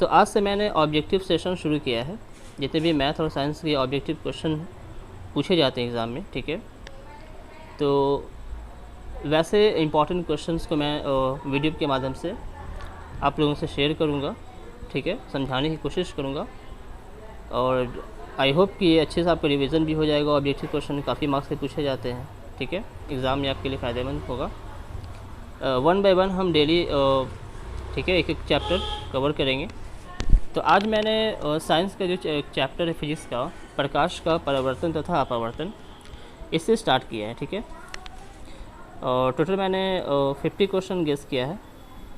तो आज से मैंने ऑब्जेक्टिव सेशन शुरू किया है। जितने भी मैथ और साइंस के ऑब्जेक्टिव क्वेश्चन पूछे जाते हैं एग्ज़ाम में, ठीक है। तो वैसे इंपॉर्टेंट क्वेश्चंस को मैं वीडियो के माध्यम से आप लोगों से शेयर करूंगा, ठीक है, समझाने की कोशिश करूंगा। और आई होप कि ये अच्छे से आपका रिवीजन भी हो जाएगा। ऑब्जेक्टिव क्वेश्चन काफ़ी मार्क्स से पूछे जाते हैं, ठीक है, एग्ज़ाम में आपके लिए फ़ायदेमंद होगा। वन बाय वन हम डेली, ठीक है, एक एक चैप्टर कवर करेंगे। तो आज मैंने साइंस का जो चैप्टर है फिजिक्स का, प्रकाश का परावर्तन तथा अपवर्तन, इससे स्टार्ट किया है, ठीक है। और टोटल मैंने 50 क्वेश्चन गेस किया है,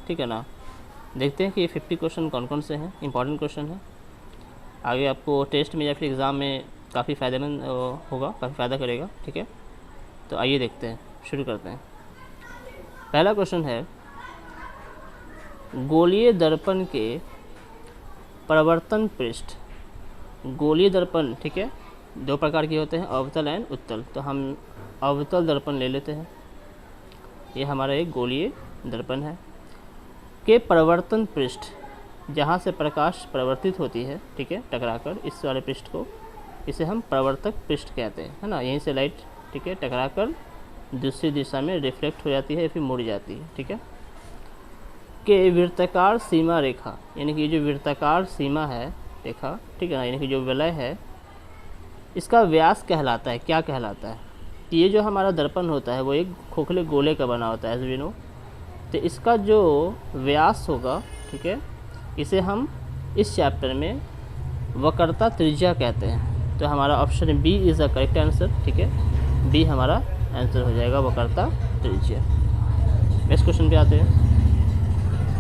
ठीक है ना। देखते हैं कि ये 50 क्वेश्चन कौन कौन से हैं, इंपॉर्टेंट क्वेश्चन है, आगे आपको टेस्ट में या फिर एग्ज़ाम में काफ़ी फ़ायदेमंद होगा, काफ़ी फ़ायदा करेगा, ठीक है। तो आइए देखते हैं, शुरू करते हैं। पहला क्वेश्चन है, गोलीय दर्पण के परावर्तन पृष्ठ। गोलीय दर्पण, ठीक है, दो प्रकार के होते हैं, अवतल एंड उत्तल। तो हम अवतल दर्पण ले लेते हैं, ये हमारा एक गोलीय दर्पण है। के परावर्तन पृष्ठ, जहाँ से प्रकाश परावर्तित होती है, ठीक है, टकराकर, इस वाले पृष्ठ को, इसे हम परावर्तक पृष्ठ कहते हैं, है ना। यहीं से लाइट, ठीक है, टकराकर दूसरी दिशा में रिफ्लेक्ट हो जाती है, फिर मुड़ जाती है, ठीक है। के वृत्ताकार सीमा रेखा, यानी कि जो वृत्ताकार सीमा है रेखा, ठीक है ना, यानी कि जो वलय है, इसका व्यास कहलाता है, क्या कहलाता है। तो ये जो हमारा दर्पण होता है वो एक खोखले गोले का बना होता है, एज वी नो। तो इसका जो व्यास होगा, ठीक है, इसे हम इस चैप्टर में वक्रता त्रिज्या कहते हैं। तो हमारा option B is the correct answer, ठीक है, बी हमारा आंसर हो जाएगा, वक्रता त्रिज्या। नेक्स्ट क्वेश्चन पे आते हैं।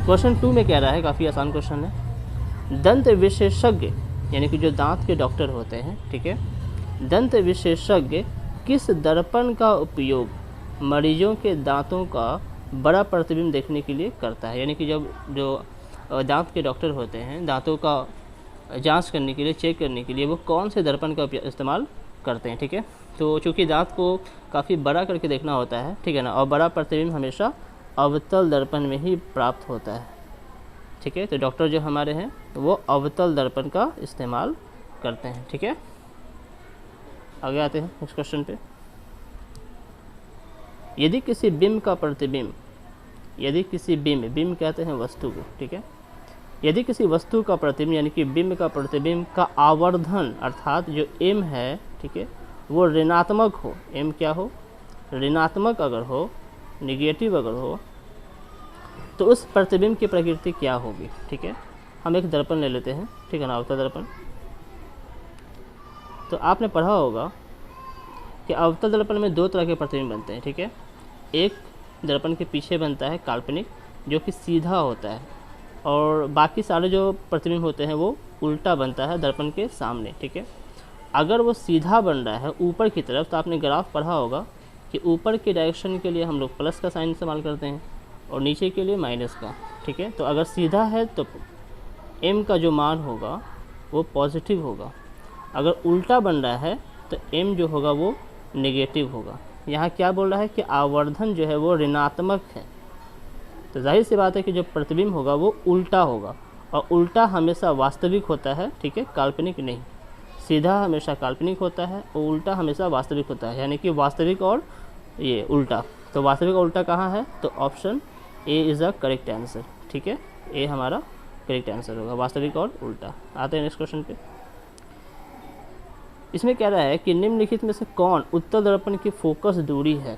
क्वेश्चन 2 में कह रहा है, काफ़ी आसान क्वेश्चन है। दंत विशेषज्ञ, यानी कि जो दांत के डॉक्टर होते हैं, ठीक है, दंत विशेषज्ञ किस दर्पण का उपयोग मरीजों के दांतों का बड़ा प्रतिबिंब देखने के लिए करता है। यानी कि जब जो दांत के डॉक्टर होते हैं, दांतों का जांच करने के लिए, चेक करने के लिए, वो कौन से दर्पण का इस्तेमाल करते हैं, ठीक है। तो चूँकि दांत को काफ़ी बड़ा करके देखना होता है, ठीक है ना, और बड़ा प्रतिबिंब हमेशा अवतल दर्पण में ही प्राप्त होता है, ठीक है। तो डॉक्टर जो हमारे हैं वो अवतल दर्पण का इस्तेमाल करते हैं, ठीक है। आगे आते हैं नेक्स्ट क्वेश्चन पे। यदि किसी बिंब का प्रतिबिंब, यदि किसी बिंब कहते हैं वस्तु को, ठीक है, यदि किसी वस्तु का प्रतिबिंब, यानी कि बिंब का प्रतिबिंब का आवर्धन, अर्थात जो m है, ठीक है, वो ऋणात्मक हो, m क्या हो, ऋणात्मक अगर हो, निगेटिव अगर हो, तो उस प्रतिबिंब की प्रकृति क्या होगी, ठीक है। हम एक दर्पण ले लेते हैं, ठीक है ना, अवतल दर्पण। तो आपने पढ़ा होगा कि अवतल दर्पण में दो तरह के प्रतिबिंब बनते हैं, ठीक है। एक दर्पण के पीछे बनता है काल्पनिक, जो कि सीधा होता है, और बाकी सारे जो प्रतिबिंब होते हैं वो उल्टा बनता है दर्पण के सामने, ठीक है। अगर वो सीधा बन रहा है ऊपर की तरफ, तो आपने ग्राफ पढ़ा होगा कि ऊपर के डायरेक्शन के लिए हम लोग प्लस का साइन इस्तेमाल करते हैं और नीचे के लिए माइनस का, ठीक है। तो अगर सीधा है तो m का जो मान होगा वो पॉजिटिव होगा, अगर उल्टा बन रहा है तो m जो होगा वो नेगेटिव होगा। यहाँ क्या बोल रहा है कि आवर्धन जो है वो ऋणात्मक है, तो जाहिर सी बात है कि जो प्रतिबिंब होगा वो उल्टा होगा, और उल्टा हमेशा वास्तविक होता है, ठीक है, काल्पनिक नहीं। सीधा हमेशा काल्पनिक होता है और उल्टा हमेशा वास्तविक होता है, यानी कि वास्तविक और ये उल्टा। तो वास्तविक और उल्टा कहाँ है, तो option A is the correct answer, ठीक है, ए हमारा करेक्ट आंसर होगा, वास्तविक और उल्टा। आते हैं नेक्स्ट क्वेश्चन पे। इसमें कह रहा है कि निम्नलिखित में से कौन उत्तल दर्पण की फोकस दूरी है।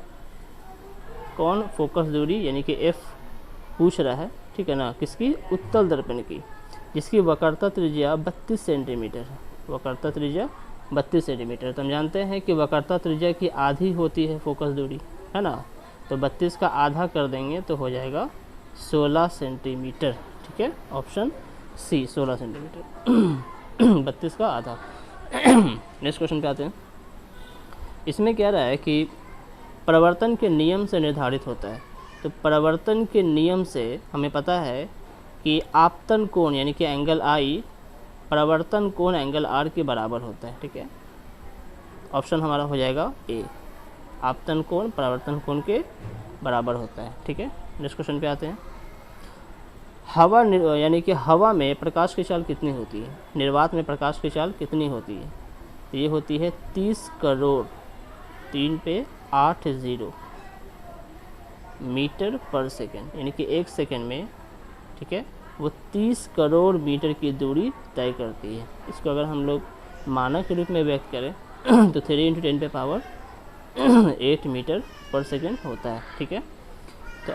कौन फोकस दूरी, यानी कि एफ पूछ रहा है, ठीक है ना, किसकी, उत्तल दर्पण की, जिसकी वक्रता त्रिज्या 32 सेंटीमीटर है। वक्रता त्रिज्या 32 सेंटीमीटर। तो हम जानते हैं कि वक्रता त्रिज्या की आधी होती है फोकस दूरी, है ना। तो 32 का आधा कर देंगे तो हो जाएगा 16 सेंटीमीटर, ठीक है, ऑप्शन सी 16 सेंटीमीटर 32 का आधा। नेक्स्ट क्वेश्चन पे आते हैं। इसमें कह रहा है कि परावर्तन के नियम से निर्धारित होता है। तो परावर्तन के नियम से हमें पता है कि आपतन कोण, यानी कि एंगल आई, परावर्तन कोण एंगल आर के बराबर होता है, ठीक है। ऑप्शन हमारा हो जाएगा ए, आपतन कोण परावर्तन कोण के बराबर होता है, ठीक है। नेक्स्ट क्वेश्चन पे आते हैं। हवा यानी कि हवा में प्रकाश की चाल कितनी होती है, निर्वात में प्रकाश की चाल कितनी होती है? तो ये होती है 30 करोड़ 3 पे 8 0 मीटर पर सेकेंड, यानी कि 1 सेकेंड में, ठीक है, वो 30 करोड़ मीटर की दूरी तय करती है। इसको अगर हम लोग मानक के रूप में व्यक्त करें तो 3 × 10 पे पावर 8 मीटर पर सेकेंड होता है, ठीक है। तो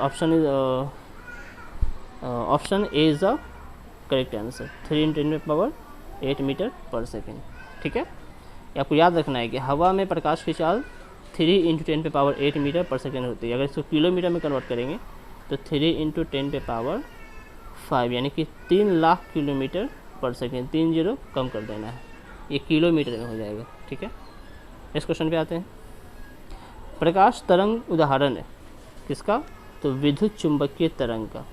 option A is the correct answer, 3 × 10 पे पावर 8 मीटर पर सेकेंड, ठीक है। आपको याद रखना है कि हवा में प्रकाश की चाल 3 × 10 पे पावर 8 मीटर पर सेकेंड होती है। अगर इसको किलोमीटर में कन्वर्ट करेंगे तो 3 × 10 पे पावर 5 यानी कि 3 लाख किलोमीटर पर सेकेंड, 3 0 कम कर देना है, ये किलोमीटर में हो जाएगा, ठीक है। इस क्वेश्चन पे आते हैं। प्रकाश तरंग उदाहरण है किसका? तो विद्युत चुंबकीय तरंग का,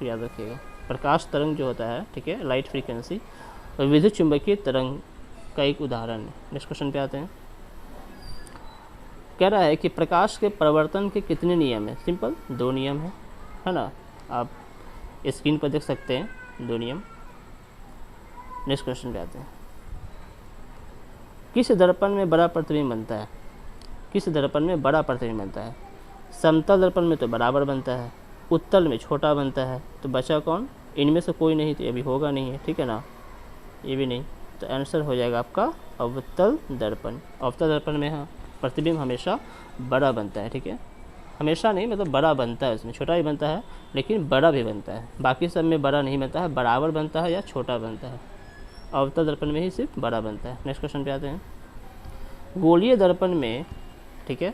याद रखिएगा। प्रकाश तरंग जो होता है, ठीक है, लाइट फ्रीक्वेंसी, और विद्युत चुंबकीय तरंग का एक उदाहरण है। नेक्स्ट क्वेश्चन पे आते हैं। कह रहा है कि प्रकाश के परावर्तन के कितने नियम हैं? सिंपल 2 नियम है ना, आप स्क्रीन पर देख सकते हैं 2 नियम। नेक्स्ट क्वेश्चन पे आते हैं। किस दर्पण में बड़ा प्रतिबिंब बनता है? किस दर्पण में बड़ा प्रतिबिंब बनता है? समतल दर्पण में तो बराबर बनता है, उत्तल में छोटा बनता है, तो बचा कौन? इनमें से कोई नहीं, तो ये भी होगा नहीं है, ठीक है ना, ये भी नहीं, तो आंसर हो जाएगा आपका अवतल दर्पण। अवतल दर्पण में हाँ प्रतिबिंब हमेशा बड़ा बनता है, ठीक है, हमेशा नहीं, मतलब बड़ा बनता है, उसमें छोटा भी बनता है लेकिन बड़ा भी बनता है, बाकी सब में बड़ा नहीं बनता है, बराबर बनता है या छोटा बनता है, अवतल दर्पण में ही सिर्फ बड़ा बनता है। नेक्स्ट क्वेश्चन पे आते हैं। गोलीय दर्पण में, ठीक है,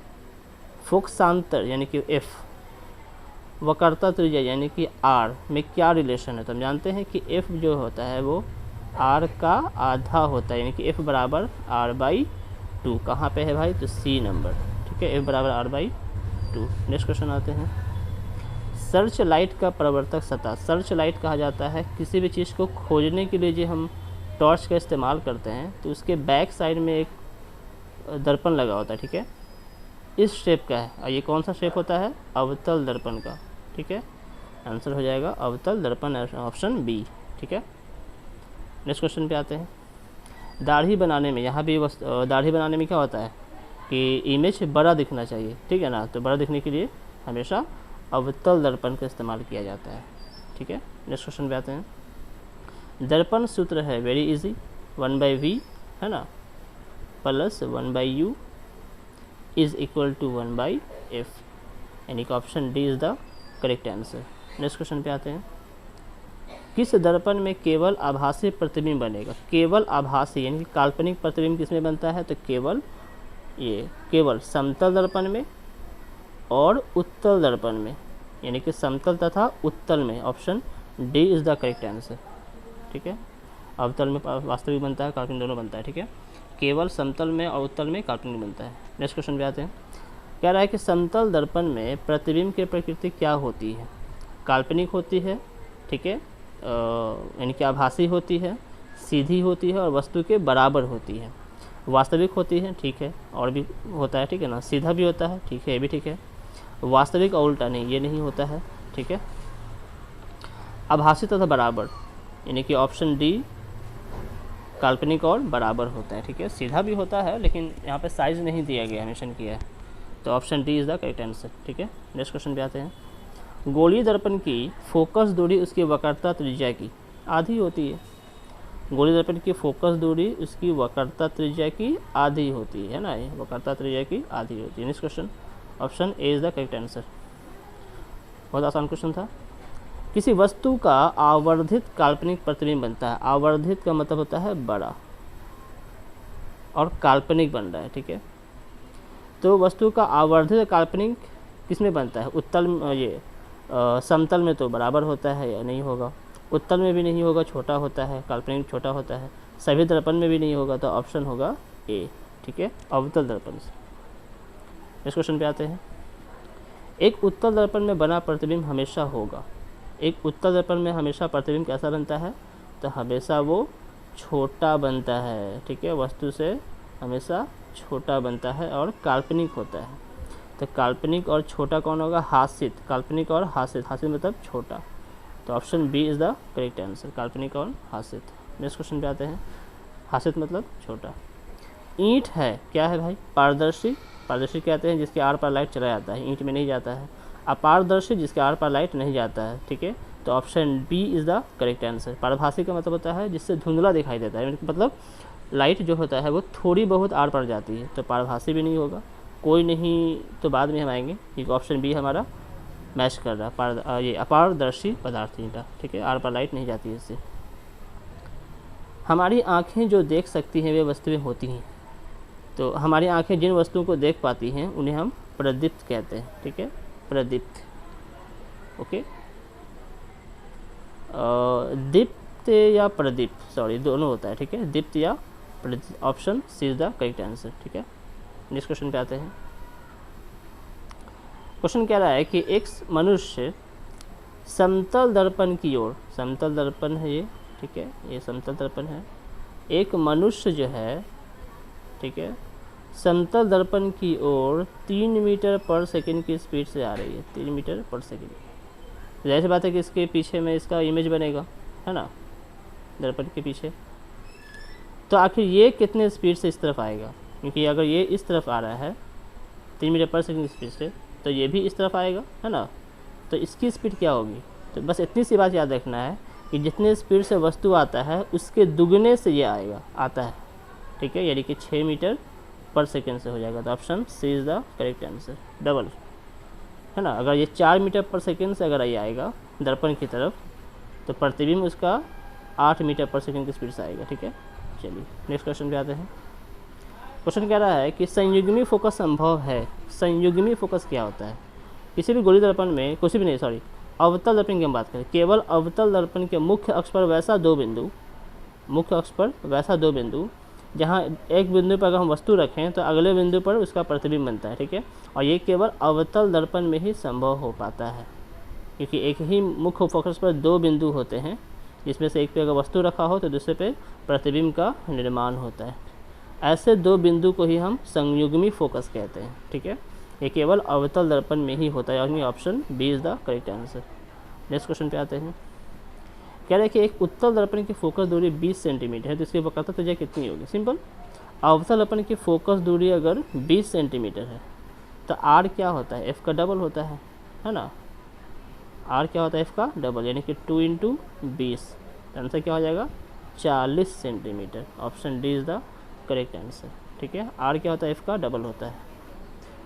फोकसांतर यानी कि एफ, वक्रता त्रिज्या यानी कि आर में क्या रिलेशन है? तो हम जानते हैं कि एफ जो होता है वो आर का आधा होता है, यानी कि एफ बराबर r/2। कहाँ पे है भाई? तो सी नंबर, ठीक है, एफ बराबर r/2। नेक्स्ट क्वेश्चन आते हैं। सर्च लाइट का प्रवर्तक सतह, सर्च लाइट कहा जाता है किसी भी चीज़ को खोजने के लिए जो हम टॉर्च का इस्तेमाल करते हैं, तो उसके बैक साइड में एक दर्पण लगा होता है, ठीक है, इस शेप का है, और ये कौन सा शेप होता है? अवतल दर्पण का, ठीक है, आंसर हो जाएगा अवतल दर्पण, ऑप्शन बी, ठीक है। नेक्स्ट क्वेश्चन पे आते हैं। दाढ़ी बनाने में, यहाँ भी दाढ़ी बनाने में क्या होता है कि इमेज बड़ा दिखना चाहिए, ठीक है ना, तो बड़ा दिखने के लिए हमेशा अवतल दर्पण का इस्तेमाल किया जाता है, ठीक है। नेक्स्ट क्वेश्चन पे आते हैं। दर्पण सूत्र है वेरी इजी, 1/v है ना, plus 1/u is equal to 1/f, यानी कि option D is the correct answer. Next question पे आते हैं। किस दर्पण में केवल आभासी प्रतिबिंब बनेगा? केवल आभासी यानी कि काल्पनिक प्रतिबिंब किस में बनता है? तो केवल समतल दर्पण में और उत्तल दर्पण में, यानी कि समतल तथा उत्तल में, option D is the correct answer, ठीक है। अवतल में वास्तविक बनता है, काल्पनिक दोनों बनता है, ठीक है, केवल समतल में और उत्तल में काल्पनिक बनता है। नेक्स्ट क्वेश्चन पे आते हैं। कह रहा है कि समतल दर्पण में प्रतिबिंब की प्रकृति क्या होती है? काल्पनिक होती है, ठीक है, यानी कि आभासी होती है, सीधी होती है और वस्तु के बराबर होती है। वास्तविक होती है, ठीक है, और भी होता है, ठीक है ना, सीधा भी होता है, ठीक है, ये भी ठीक है। वास्तविक और उल्टा नहीं, ये नहीं होता है, ठीक है। आभासी तथा बराबर, यानी कि ऑप्शन डी काल्पनिक और बराबर होता है, ठीक है, सीधा भी होता है लेकिन यहाँ पे साइज नहीं दिया गया, मेंशन किया है, तो option D is the correct answer, ठीक है। नेक्स्ट क्वेश्चन पे आते हैं। गोलीय दर्पण की फोकस दूरी उसकी वक्रता त्रिज्या की आधी होती है। गोलीय दर्पण की फोकस दूरी उसकी वक्रता त्रिज्या की आधी होती है ना, ये वक्रता त्रिज्या की आधी होती है। Next question, option A is the correct answer. बहुत आसान क्वेश्चन था। किसी वस्तु का आवर्धित काल्पनिक प्रतिबिंब बनता है। आवर्धित का मतलब होता है बड़ा, और काल्पनिक बन रहा है, ठीक है, तो वस्तु का आवर्धित काल्पनिक किस में बनता है? उत्तल, ये समतल में तो बराबर होता है या नहीं होगा, उत्तल में भी नहीं होगा, छोटा होता है, काल्पनिक छोटा होता है, सभी दर्पण में भी नहीं होगा, तो ऑप्शन होगा ए, ठीक है, अवतल दर्पण से। इस क्वेश्चन पे आते हैं। एक उत्तल दर्पण में बना प्रतिबिंब हमेशा होगा। एक उत्तल दर्पण में हमेशा प्रतिबिंब कैसा बनता है? तो हमेशा वो छोटा बनता है, ठीक है, वस्तु से हमेशा छोटा बनता है और काल्पनिक होता है। तो काल्पनिक और छोटा कौन होगा? हासित। काल्पनिक और हासित, हासित मतलब छोटा, तो option B is the correct answer, काल्पनिक और हासित। नेक्स्ट क्वेश्चन पे आते हैं। हासित मतलब छोटा। ईंट है, क्या है भाई? पारदर्शी। पारदर्शी कहते हैं जिसके आर पार लाइट चला जाता है, ईंट में नहीं जाता है। अपारदर्शी, जिसके आर पार लाइट नहीं जाता है, ठीक है। तो option B is the correct answer. पारभासी का मतलब होता है जिससे धुंधला दिखाई देता है, मतलब लाइट जो होता है वो थोड़ी बहुत आर पार जाती है, तो पारभासी भी नहीं होगा। कोई नहीं तो बाद में हम आएंगे, क्योंकि ऑप्शन बी हमारा मैच कर रहा है। ये अपारदर्शी पदार्थ ईंटा, ठीक है, आर पार लाइट नहीं जाती है इससे। हमारी आँखें जो देख सकती हैं वे वस्तुएं होती हैं। तो हमारी आँखें जिन वस्तुओं को देख पाती हैं उन्हें हम प्रदीप्त कहते हैं, ठीक है, प्रदीप्त। ओके, दीप्त या प्रदीप्त, सॉरी दोनों होता है, ठीक है, दीप्त या प्रदीप्त। Option C is the correct answer, ठीक है। नेक्स्ट क्वेश्चन पे आते हैं। क्वेश्चन कह रहा है कि एक मनुष्य समतल दर्पण की ओर, समतल दर्पण है ये, ठीक है, ये समतल दर्पण है। एक मनुष्य जो है, ठीक है, समतल दर्पण की ओर 3 मीटर पर सेकंड की स्पीड से आ रही है, 3 मीटर पर सेकंड। जाहिर सी बात है कि इसके पीछे में इसका इमेज बनेगा, है ना, दर्पण के पीछे। तो आखिर ये कितने स्पीड से इस तरफ आएगा? क्योंकि अगर ये इस तरफ आ रहा है 3 मीटर पर सेकंड की स्पीड से, तो ये भी इस तरफ आएगा, है ना। तो इसकी स्पीड क्या होगी? तो बस इतनी सी बात याद रखना है कि जितने स्पीड से वस्तु आता है उसके दुगने से ये आता है, ठीक है, यानी कि 6 मीटर पर सेकंड से हो जाएगा। तो option C is the correct answer, double, है ना। अगर ये 4 मीटर पर सेकंड से अगर ये आएगा दर्पण की तरफ, तो प्रतिबिंब उसका 8 मीटर पर सेकंड की स्पीड से आएगा, ठीक है। चलिए नेक्स्ट क्वेश्चन पे आते हैं। क्वेश्चन कह रहा है कि संयुग्मी फोकस संभव है। संयुग्मी फोकस क्या होता है? किसी भी गोलीय दर्पण में, कुछ भी नहीं, सॉरी, अवतल दर्पण की हम बात करें, केवल अवतल दर्पण के मुख्य अक्ष पर वैसा दो बिंदु, मुख्य अक्ष पर वैसा दो बिंदु जहाँ एक बिंदु पर अगर हम वस्तु रखें तो अगले बिंदु पर उसका प्रतिबिंब बनता है, ठीक है। और ये केवल अवतल दर्पण में ही संभव हो पाता है, क्योंकि एक ही मुख्य फोकस पर दो बिंदु होते हैं, जिसमें से एक पे अगर वस्तु रखा हो तो दूसरे पे प्रतिबिंब का निर्माण होता है। ऐसे दो बिंदु को ही हम संयुग्मी फोकस कहते हैं, ठीक है। ये केवल अवतल दर्पण में ही होता है, यानी option B is the correct answer. Next question पे आते हैं। कह रहे हैं कि एक उत्तल दर्पण की फोकस दूरी 20 सेंटीमीटर है, तो इसकी वक्रता त्रिज्या कितनी होगी? सिंपल, अवतल दर्पण की फोकस दूरी अगर 20 सेंटीमीटर है तो आर क्या होता है? एफ का डबल होता है ना। आर क्या होता है? एफ का डबल, यानी कि 2 × 20, आंसर क्या हो जाएगा? 40 centimetre. Option D is the correct answer, ठीक है। आर क्या होता है? एफ का डबल होता है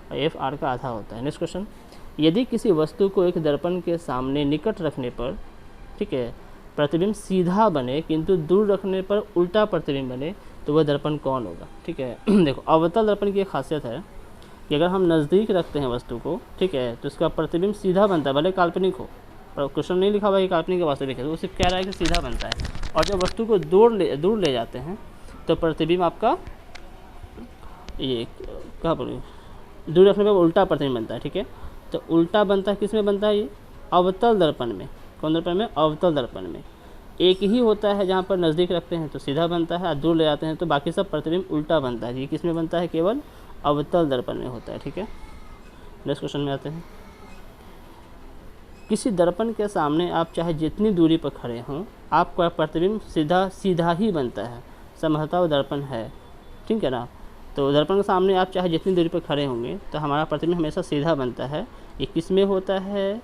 और एफ आर का आधा होता है। नेक्स्ट क्वेश्चन, यदि किसी वस्तु को एक दर्पण के सामने निकट रखने पर, ठीक है, प्रतिबिंब सीधा बने किंतु दूर रखने पर उल्टा प्रतिबिंब बने, तो वह दर्पण कौन होगा? ठीक है। देखो, अवतल दर्पण की एक खासियत है कि अगर हम नज़दीक रखते हैं वस्तु को, ठीक है, तो उसका प्रतिबिंब सीधा बनता है, भले काल्पनिक हो, पर क्वेश्चन नहीं लिखा हुआ है काल्पनिक या वास्तविक है, तो वो सिर्फ कह रहा है कि सीधा बनता है। और जब वस्तु को दूर ले जाते हैं तो प्रतिबिंब आपका ये कहाँ पर दूर रखने पर उल्टा प्रतिबिंब बनता है, ठीक है। तो उल्टा बनता है, किस में बनता है? ये अवतल दर्पण में। कौन दर्पण में? अवतल दर्पण में। एक ही होता है जहाँ पर नज़दीक रखते हैं तो सीधा बनता है, और दूर ले जाते हैं तो बाकी सब प्रतिबिंब उल्टा बनता है। ये किस में बनता है? केवल अवतल दर्पण में होता है, ठीक है। नेक्स्ट क्वेश्चन में आते हैं। किसी दर्पण के सामने आप चाहे जितनी दूरी पर खड़े हों, आपका प्रतिबिंब सीधा ही बनता है। समहता दर्पण है, ठीक है ना। तो दर्पण के सामने आप चाहे जितनी दूरी पर खड़े होंगे तो हमारा प्रतिबिंब हमेशा सीधा बनता है। ये किस में होता है?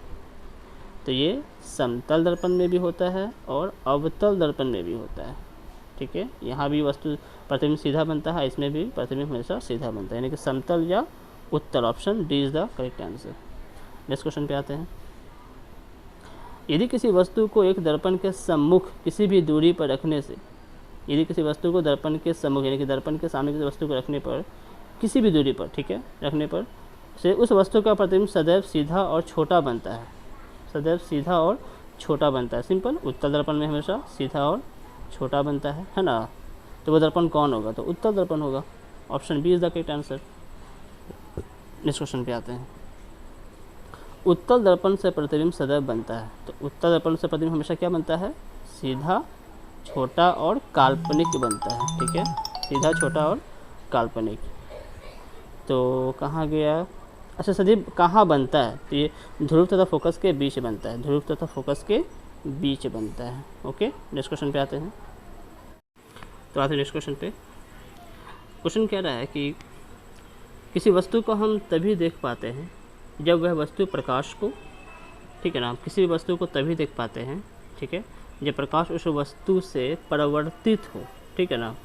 तो ये समतल दर्पण में भी होता है और अवतल दर्पण में भी होता है, ठीक है। यहाँ भी वस्तु प्रतिबिंब सीधा बनता है, इसमें भी प्रतिबिंब हमेशा सीधा बनता है, यानी कि समतल या उत्तल। Option D is the correct answer. Next question पे आते हैं। यदि किसी वस्तु को एक दर्पण के सम्मुख किसी भी दूरी पर रखने से, यदि किसी वस्तु को दर्पण के सम्मुख यानी कि दर्पण के सामने किसी वस्तु को रखने पर, किसी भी दूरी पर, ठीक है, रखने पर से उस वस्तु का प्रतिबिंब सदैव सीधा और छोटा बनता है, सदैव सीधा और छोटा बनता है। सिंपल, उत्तल दर्पण में हमेशा सीधा और छोटा बनता है ना। तो वो दर्पण कौन होगा? तो उत्तल दर्पण होगा। Option B is the correct answer. Next question पे आते हैं। उत्तल दर्पण से प्रतिबिंब सदैव बनता है, तो उत्तल दर्पण से प्रतिबिंब हमेशा क्या बनता है? सीधा, छोटा और काल्पनिक बनता है, ठीक है। सीधा, छोटा और काल्पनिक। तो कहाँ गया? अच्छा सदैव कहाँ बनता है? तो ये ध्रुव तथा फोकस के बीच बनता है, ध्रुव तथा फोकस के बीच बनता है। ओके, नेक्स्ट क्वेश्चन पे आते हैं। तो आते हैं नेक्स्ट क्वेश्चन पे। क्वेश्चन कह रहा है कि किसी वस्तु को हम तभी देख पाते हैं जब वह वस्तु प्रकाश को, ठीक है ना, किसी वस्तु को तभी देख पाते हैं, ठीक है, जब प्रकाश उस वस्तु से परावर्तित हो, ठीक है ना,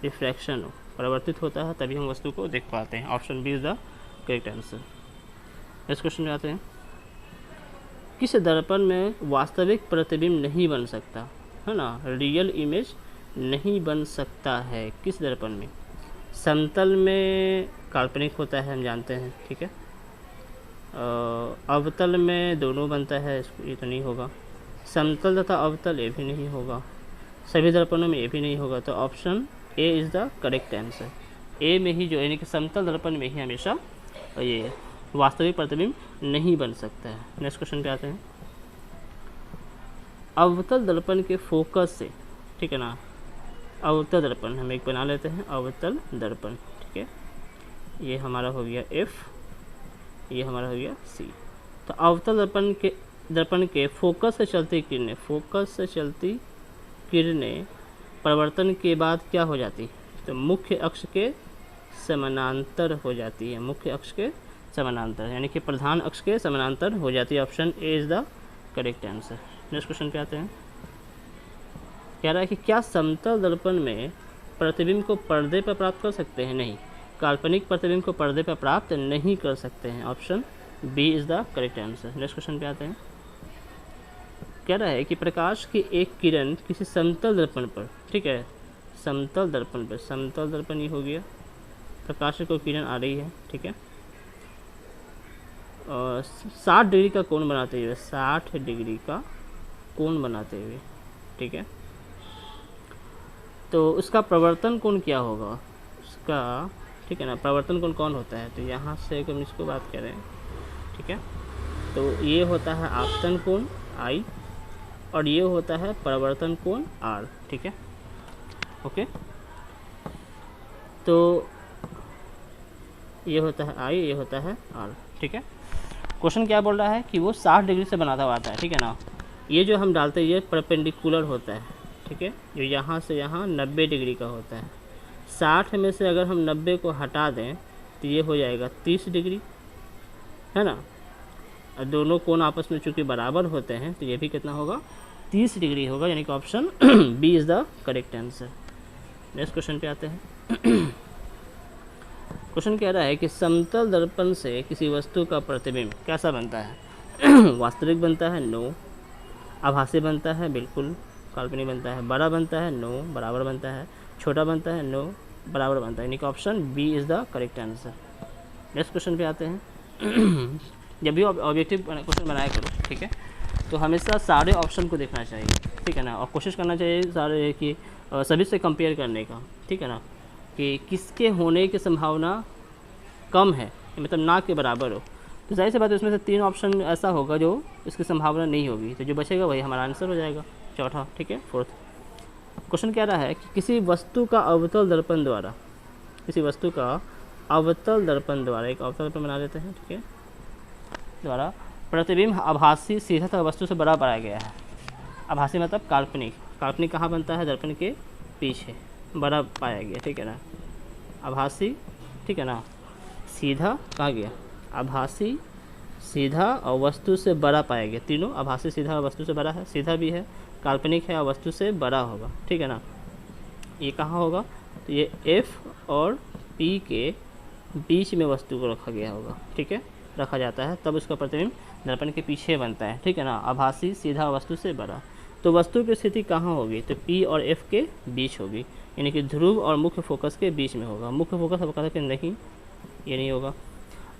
रिफ्रैक्शन हो, परावर्तित होता है तभी हम वस्तु को देख पाते हैं। Option B is the correct answer. Next question में आते हैं। किस दर्पण में वास्तविक प्रतिबिंब नहीं बन सकता, है ना, रियल इमेज नहीं बन सकता है? किस दर्पण में? समतल में काल्पनिक होता है, हम जानते हैं, ठीक है। अवतल में दोनों बनता है, ये तो नहीं होगा। समतल तथा अवतल ये भी नहीं होगा। सभी दर्पणों में ये भी नहीं होगा। तो option A is the correct answer. A में ही जो, यानी कि समतल दर्पण में ही हमेशा ये वास्तविक प्रतिबिंब नहीं बन सकता है। नेक्स्ट क्वेश्चन पे आते हैं। अवतल दर्पण के फोकस से, ठीक है ना, अवतल दर्पण हम एक बना लेते हैं, अवतल दर्पण, ठीक है, ये हमारा हो गया एफ, ये हमारा हो गया सी। तो अवतल दर्पण के फोकस से चलती किरणें, फोकस से चलती किरणें परिवर्तन के बाद क्या हो जाती है? तो मुख्य अक्ष के समानांतर हो जाती है, मुख्य अक्ष के समानांतर, यानी कि प्रधान अक्ष के समानांतर हो जाती है। Option A is the correct answer. Next question पे आते हैं। कह रहा है कि क्या समतल दर्पण में प्रतिबिंब को पर्दे पर प्राप्त कर सकते हैं? नहीं, काल्पनिक प्रतिबिंब को पर्दे पर प्राप्त नहीं कर सकते हैं। Option B is the correct answer. Next question पे आते हैं। कह रहा है कि प्रकाश की एक किरण किसी समतल दर्पण पर, ठीक है, समतल दर्पण पर, समतल दर्पण ये हो गया, प्रकाश को किरण आ रही है, ठीक है, और 60 डिग्री का कोण बनाते हुए, 60 डिग्री का कोण बनाते हुए, ठीक है, तो उसका प्रवर्तन कोण क्या होगा उसका, ठीक है ना, प्रवर्तन कोण कौन होता है? तो यहाँ से अगर हम इसको बात करें, ठीक है, तो ये होता है आपतन कोण आई और ये होता है परिवर्तन कोण आर, ठीक है, ओके। तो ये होता है आई, ये होता है आर, ठीक है। क्वेश्चन क्या बोल रहा है कि वो 60 डिग्री से बना हुआ आता है, ठीक है ना, ये जो हम डालते हैं ये परपेंडिकुलर होता है, ठीक है, जो यहाँ से यहाँ 90 डिग्री का होता है। 60 में से अगर हम 90 को हटा दें तो ये हो जाएगा 30 डिग्री, है ना, और दोनों कोण आपस में चूँकि बराबर होते हैं तो ये भी कितना होगा? 30 डिग्री होगा, यानी कि option B is the correct answer. Next question पे आते हैं। क्वेश्चन कह रहा है कि समतल दर्पण से किसी वस्तु का प्रतिबिंब कैसा बनता है? वास्तविक बनता है? नो। आभासी बनता है? बिल्कुल। काल्पनिक बनता है? बड़ा बनता है? नो। बराबर बनता है? छोटा बनता है? नो। बराबर बनता है, यानी कि option B is the correct answer. Next question पे आते हैं। जब भी ऑब्जेक्टिव क्वेश्चन बनाया करो, ठीक है, तो हमेशा सारे ऑप्शन को देखना चाहिए, ठीक है ना, और कोशिश करना चाहिए सारे कि सभी से कंपेयर करने का, ठीक है ना, कि किसके होने की संभावना कम है, मतलब ना के बराबर हो। तो जाहिर सी बात है उसमें से 3 ऑप्शन ऐसा होगा जो इसकी संभावना नहीं होगी, तो जो बचेगा वही हमारा आंसर हो जाएगा, चौथा, ठीक है, फोर्थ। क्वेश्चन कह रहा है कि किसी वस्तु का अवतल दर्पण द्वारा, किसी वस्तु का अवतल दर्पण द्वारा, एक अवतल दर्पण बना देते हैं, ठीक है, द्वारा प्रतिबिंब आभासी सीधा तथा वस्तु से बड़ा पाया गया है। आभासी मतलब काल्पनिक, काल्पनिक कहाँ बनता है? दर्पण के पीछे बड़ा पाया गया, ठीक है ना, आभासी, ठीक है ना, सीधा कहाँ गया? आभासी, सीधा और वस्तु से बड़ा पाया गया, तीनों आभासी, सीधा और वस्तु से बड़ा है, सीधा भी है, काल्पनिक है और वस्तु से बड़ा होगा, ठीक है ना। ये कहाँ होगा? तो ये एफ और पी के बीच में वस्तु को रखा गया होगा, ठीक है, रखा जाता है, तब उसका प्रतिबिंब दर्पण के पीछे बनता है, ठीक है ना, आभासी, सीधा, वस्तु से बड़ा। तो वस्तु की स्थिति कहाँ होगी? तो पी और एफ के बीच होगी, यानी कि ध्रुव और मुख्य फोकस के बीच में होगा। मुख्य फोकस वक्रता केंद्र नहीं, ये नहीं होगा,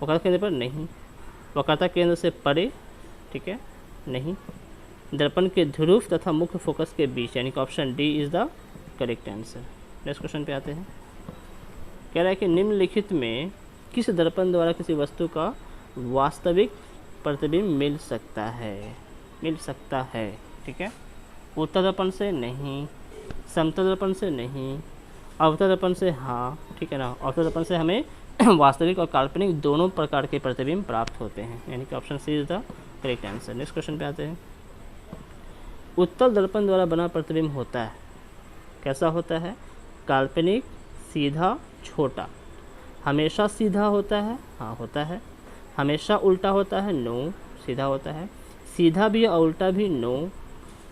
वक्रता केंद्र पर नहीं, वक्रता केंद्र से परे, ठीक है, नहीं, दर्पण के ध्रुव तथा मुख्य फोकस के बीच, यानी कि option D is the correct answer. Next question पे आते हैं। कह रहा है कि निम्नलिखित में किस दर्पण द्वारा किसी वस्तु का वास्तविक प्रतिबिंब मिल सकता है? मिल सकता है, ठीक है, उत्तल दर्पण से नहीं, समतल दर्पण से नहीं, अवतल दर्पण से हाँ, ठीक है ना, अवतल दर्पण से हमें वास्तविक और काल्पनिक दोनों प्रकार के प्रतिबिंब प्राप्त होते हैं, यानी कि option C is the correct answer. Next question पे आते हैं। उत्तल दर्पण द्वारा बना प्रतिबिंब होता है, कैसा होता है? काल्पनिक, सीधा, छोटा। हमेशा सीधा होता है, हाँ होता है। हमेशा उल्टा होता है, नो, सीधा होता है। सीधा भी और उल्टा भी, नो।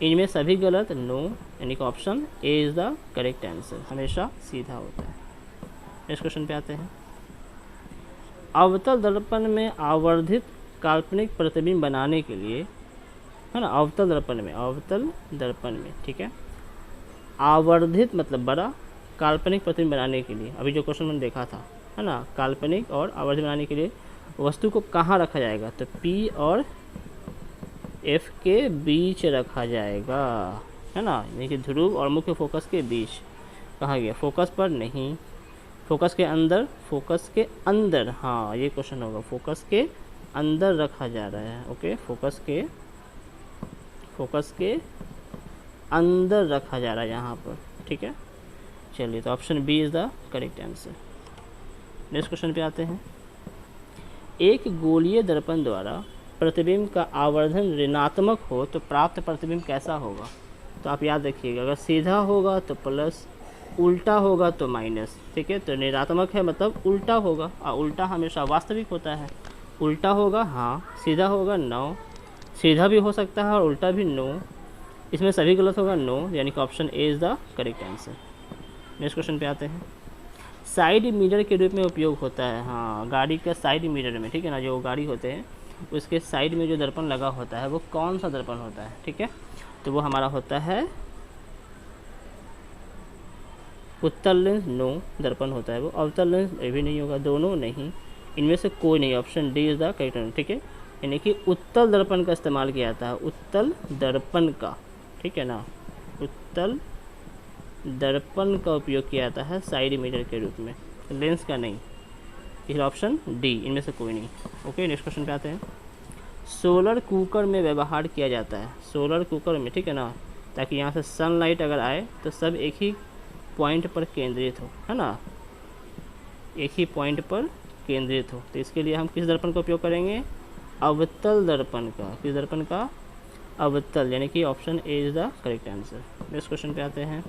इनमें सभी गलत, नो, यानी कि option A is the correct answer. हमेशा सीधा होता है। नेक्स्ट क्वेश्चन पे आते हैं। अवतल दर्पण में आवर्धित काल्पनिक प्रतिबिंब बनाने के लिए, है ना, अवतल दर्पण में, ठीक है, आवर्धित मतलब बड़ा, काल्पनिक प्रतिबिंब बनाने के लिए, अभी जो क्वेश्चन मैंने देखा था, है ना, काल्पनिक और आवर्धित बनाने के लिए वस्तु को कहाँ रखा जाएगा? तो P और F के बीच रखा जाएगा, है ना, यानी कि ध्रुव और मुख्य फोकस के बीच। कहाँ गया? फोकस पर नहीं, फोकस के अंदर, हाँ ये क्वेश्चन होगा, फोकस के अंदर रखा जा रहा है। ओके, फोकस के अंदर रखा जा रहा है यहाँ पर, ठीक है। चलिए, तो option B is the correct answer. Next question पे आते हैं। एक गोलीय दर्पण द्वारा प्रतिबिंब का आवर्धन ऋणात्मक हो तो प्राप्त प्रतिबिंब कैसा होगा? तो आप याद रखिएगा, अगर सीधा होगा तो प्लस, उल्टा होगा तो माइनस, ठीक है। तो ऋणात्मक है मतलब उल्टा होगा, और उल्टा हमेशा वास्तविक होता है। उल्टा होगा हाँ, सीधा होगा नो, सीधा भी हो सकता है और उल्टा भी नो, इसमें सभी गलत होगा नो, यानी कि option A is the correct answer. Next question पे आते हैं। साइड मिरर के रूप में उपयोग होता है, हाँ गाड़ी का साइड मिरर में, ठीक है ना, जो गाड़ी होते हैं उसके साइड में जो दर्पण लगा होता है वो कौन सा दर्पण होता है? ठीक है, तो वो हमारा होता है उत्तल लेंस, नो दर्पण होता है वो। अवतल लेंस ये भी नहीं होगा, दोनों नहीं, इनमें से कोई नहीं, option D is the correct answer, ठीक है। यानी कि उत्तल दर्पण का इस्तेमाल किया जाता है, उत्तल दर्पण का, ठीक है ना, उत्तल दर्पण का उपयोग किया जाता है साइड मिरर के रूप में, लेंस का नहीं, इसलिए ऑप्शन डी, इनमें से कोई नहीं। ओके, नेक्स्ट क्वेश्चन पे आते हैं। सोलर कुकर में व्यवहार किया जाता है, सोलर कुकर में, ठीक है ना, ताकि यहाँ से सनलाइट अगर आए तो सब एक ही पॉइंट पर केंद्रित हो, है ना, एक ही पॉइंट पर केंद्रित हो। तो इसके लिए हम किस दर्पण का उपयोग करेंगे? अवतल दर्पण का। किस दर्पण का? अवतल, यानी कि option A is the correct answer. Next question पे आते हैं।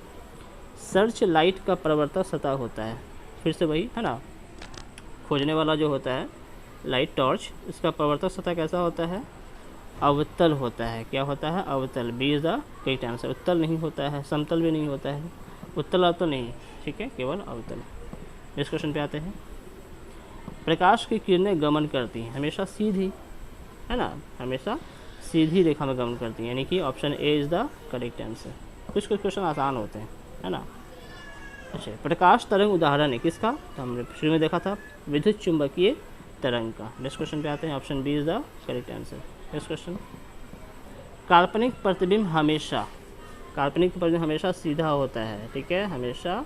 सर्च लाइट का परावर्तक सतह होता है, फिर से वही, है ना, खोजने वाला जो होता है लाइट टॉर्च, इसका परावर्तक सतह कैसा होता है? अवतल होता है। क्या होता है? अवतल। B is the correct answer. उत्तल नहीं होता है, समतल भी नहीं होता है, उत्तल अवतल नहीं, ठीक है, केवल अवतल। नेक्स्ट क्वेश्चन पे आते हैं। प्रकाश की किरणें गमन करती हैं हमेशा सीधी, है ना, हमेशा सीधी रेखा में गमन करती हैं, यानी कि option A is the correct answer. कुछ क्वेश्चन आसान होते हैं, है ना। अच्छा, प्रकाश तरंग उदाहरण है किसका? तो हमने शुरू में देखा था विद्युत चुंबकीय तरंग का। नेक्स्ट क्वेश्चन पे आते हैं, option B is the correct answer. Next question. काल्पनिक प्रतिबिंब हमेशा सीधा होता है, ठीक है, हमेशा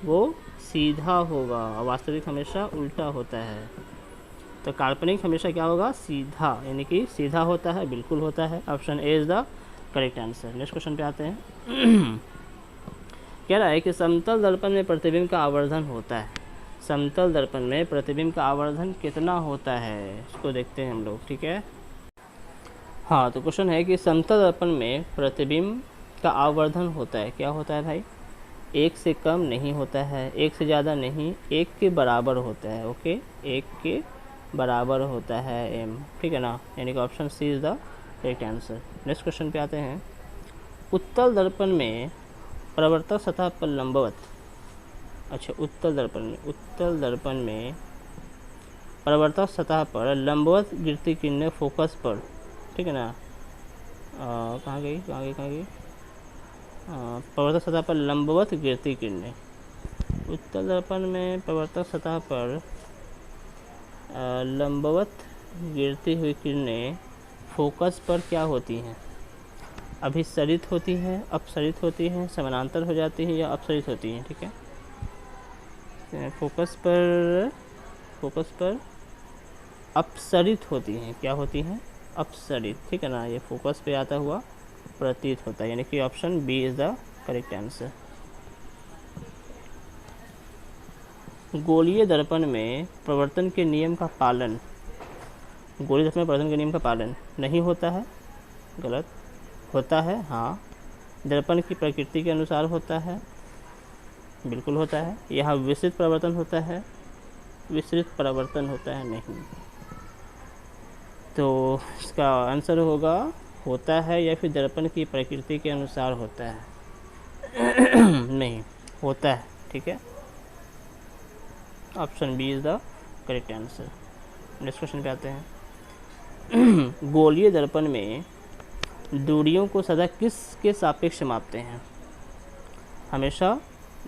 वो सीधा होगा और वास्तविक हमेशा उल्टा होता है। तो काल्पनिक हमेशा क्या होगा? सीधा, यानी कि सीधा होता है, बिल्कुल होता है, option A is the correct answer. Next question पे आते हैं। कह रहा है कि समतल दर्पण में प्रतिबिंब का आवर्धन होता है, समतल दर्पण में प्रतिबिंब का आवर्धन कितना होता है, इसको देखते हैं हम लोग, ठीक है। हाँ, तो क्वेश्चन है कि समतल दर्पण में प्रतिबिंब का आवर्धन होता है, क्या होता है भाई? 1 से कम नहीं होता है, 1 से ज़्यादा नहीं, 1 के बराबर होता है। ओके, 1 के बराबर होता है एम, ठीक है ना, यानी कि option C is the correct answer. Next question पे आते हैं। उत्तल दर्पण में परावर्तक सतह पर लंबवत, अच्छा उत्तल दर्पण में परावर्तक सतह पर लंबवत गिरती किरणें फोकस पर, ठीक है ना, कहाँ गई परावर्तक सतह पर लंबवत गिरती किरणें, उत्तल दर्पण में परावर्तक सतह पर लंबवत गिरती हुई किरणें फोकस पर क्या होती हैं? अभिसरित होती हैं, अपसरित होती हैं, समानांतर हो जाती हैं या अपसरित होती हैं, ठीक है। फोकस पर अपसरित होती हैं, क्या होती हैं? अपसरित, ठीक है ना, ये फोकस पे आता हुआ प्रतीत होता है, यानी कि option B is the correct answer. गोलीय दर्पण में प्रवर्तन के नियम का पालन, गोलीय दर्पण में प्रवर्तन के नियम का पालन नहीं होता है, गलत, होता है हाँ, दर्पण की प्रकृति के अनुसार होता है, बिल्कुल होता है। यहाँ विस्तृत परावर्तन होता है, विस्तृत परावर्तन होता है, नहीं। तो इसका आंसर होगा होता है या फिर दर्पण की प्रकृति के अनुसार होता है। नहीं, होता है, ठीक है। Option B is the correct answer. Next question पे आते हैं। गोलीय दर्पण में दूरियों को सदा किसके सापेक्ष मापते हैं? हमेशा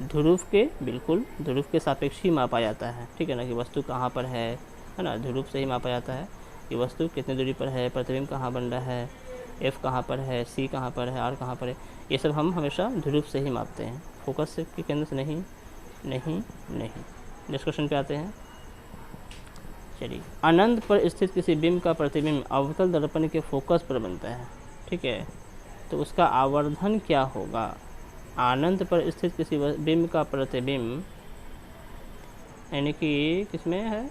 ध्रुव के, बिल्कुल ध्रुव के सापेक्ष ही मापा जाता है, ठीक है ना, कि वस्तु कहाँ पर है ना, ध्रुव से ही मापा जाता है कि वस्तु कितनी दूरी पर है, प्रतिबिंब कहाँ बन रहा है, एफ कहाँ पर है, सी कहाँ पर है, आर कहाँ पर है, ये सब हम हमेशा ध्रुव से ही मापते हैं, फोकस के केंद्र से नहीं। नेक्स्ट क्वेश्चन पे आते हैं। चलिए, अनंत पर स्थित किसी बिंब का प्रतिबिंब अवतल दर्पण के फोकस पर बनता है, ठीक है, तो उसका आवर्धन क्या होगा? अनंत पर स्थित किसी बिंब का प्रतिबिंब, यानी कि किसमें है,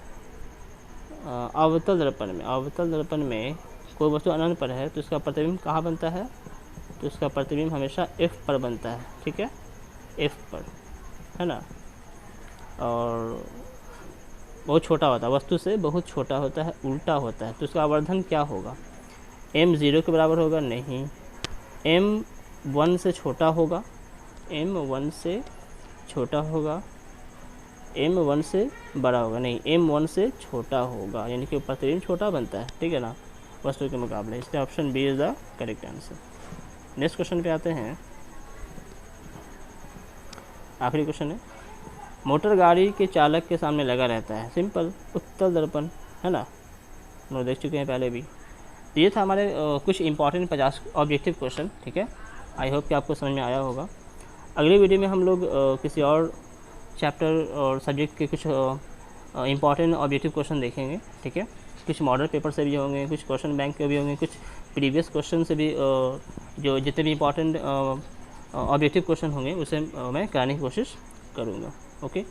अवतल दर्पण में। अवतल दर्पण में कोई वस्तु अनंत पर है तो इसका प्रतिबिंब कहाँ बनता है? तो इसका प्रतिबिंब हमेशा एफ पर बनता है, ठीक है, एफ पर, है ना, और बहुत छोटा होता है, वस्तु से बहुत छोटा होता है, उल्टा होता है, तो इसका आवर्धन क्या होगा? m 0 के बराबर होगा? नहीं। m 1 से छोटा होगा, m 1 से छोटा होगा, m 1 से बड़ा होगा? नहीं, m 1 से छोटा होगा, यानी कि प्रतिबिंब छोटा बनता है, ठीक है ना, वस्तु के मुकाबले। इसलिए option B is the correct answer. Next question पे आते हैं। आखिरी क्वेश्चन है, मोटर गाड़ी के चालक के सामने लगा रहता है, सिंपल, उत्तल दर्पण, है ना, हम लोग देख चुके हैं पहले भी। तो ये था हमारे कुछ इंपॉर्टेंट 50 ऑब्जेक्टिव क्वेश्चन, ठीक है। आई होप कि आपको समझ में आया होगा। अगली वीडियो में हम लोग किसी और चैप्टर और सब्जेक्ट के कुछ इंपॉर्टेंट ऑब्जेक्टिव क्वेश्चन देखेंगे, ठीक है। कुछ मॉडल पेपर से भी होंगे, कुछ क्वेश्चन बैंक के भी होंगे, कुछ प्रीवियस क्वेश्चन से भी जो जितने भी इंपॉर्टेंट ऑब्जेक्टिव क्वेश्चन होंगे उसे मैं कराने की कोशिश करूँगा। ओके।